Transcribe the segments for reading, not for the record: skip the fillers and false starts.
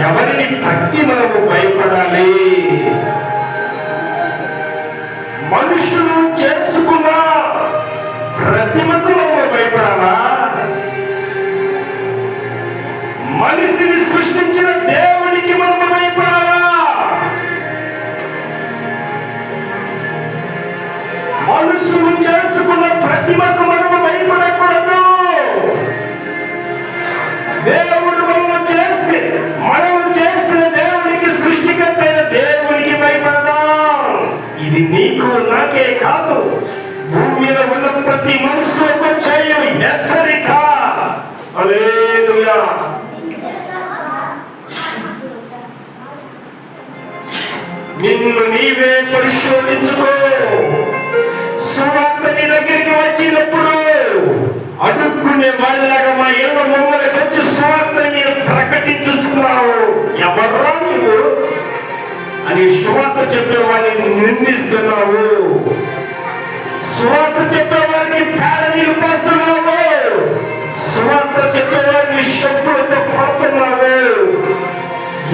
ఎవరిని బట్టి మనము భయపడాలి? మనుషులు చేసుకున్న ప్రతిమకు మనము భయపడాలా? మనిషిని సృష్టించిన దేవునికి మనము భయపడాలా? మనుషులు చేసుకున్న ప్రతిమకు మనము భయపడకూడదు. దేవుడు మనము చేసిన దేవునికి, సృష్టికర్త అయిన దేవునికి భయపడదాం. ఇది నీకు నాకే కాదు, భూమి మీద ఉన్న ప్రతి మనుషులకు చేయు హెచ్చరిక. హల్లెలూయా. నిన్ను నీవే పరిశోధించుకో. సువార్త నీ దగ్గరికి వచ్చినప్పుడు అడుక్కునే వాళ్ళగా మా ఇళ్ళ మమ్మల్ని వచ్చి సువార్తని మీరు ప్రకటించుకున్నావు. ఎవర్రా నువ్వు అని సువార్త చెప్పేవాడిని నిందిస్తున్నావు. సువార్త చెప్పేవాడిని పేడ నీళ్ళు పోస్తున్నావు. సువార్త చెప్పేవాడిని శబ్దులతో కొడుతున్నావు.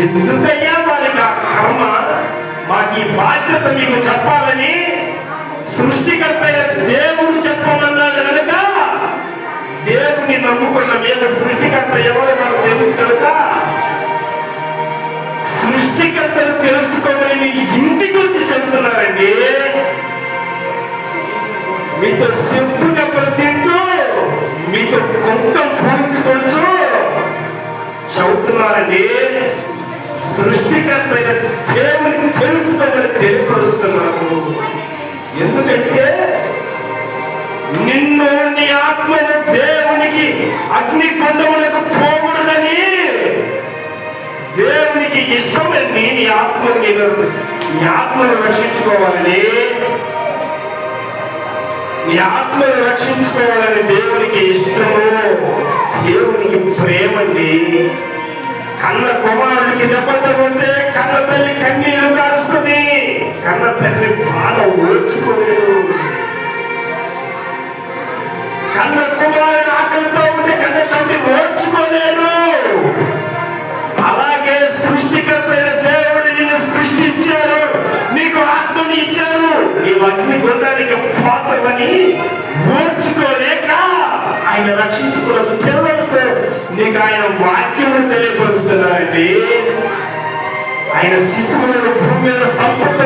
ఎందుకయ్యా వారికి ఆ కర్మ? మాకు ఈ బాధ్యత మీకు చెప్పాలని సృష్టికర్త దేవుడు చెప్పమన్నాడు కనుక, దేవుని నమ్ముకున్న మీద సృష్టికర్త ఎవరు మనకు తెలుసు కనుక, సృష్టికర్తను తెలుసుకోమని మీ ఇంటికి వచ్చి చెబుతున్నారండి. మీతో చెప్పు దెబ్బలు తింటూ, మీతో కుంకం పూజించుకోవచ్చు చెబుతున్నారండి. సృష్టికర్త దేవుని తెలుసుకోమని తెలియపరుస్తున్నారు. ఎందుకంటే నిన్ను, నీ ఆత్మను దేవునికి అగ్ని కొండములకు పోకూడదని దేవునికి ఇష్టమండి. నీ ఆత్మను రక్షించుకోవాలని, నీ ఆత్మను రక్షించుకోవాలని దేవునికి ఇష్టము, దేవునికి ప్రేమండి. కన్న కుమారుడికి దెబ్బలు ఉంటే కన్న తల్లి కన్నీళ్లు కారుస్తుంది. కన్న తండ్రి బాధ ఓర్చుకోలేడు. కన్న కుమారుడు ఆకలితో ఉంటే కన్న తండ్రి ఓర్చుకోలేడు. అలాగే సృష్టికర్త దేవుడు నిన్ను సృష్టించారు, నీకు ఆత్మని ఇచ్చారు, నీవు అగ్ని గుండానికి పోతావని ఓర్చుకోలేక ఆయన రక్షించుకున్న పిల్లలతో నీకు ఆయన వాక్యములు తెలియపరుస్తున్నారండి. ఆయన శిశువులను భూమి మీద సంపద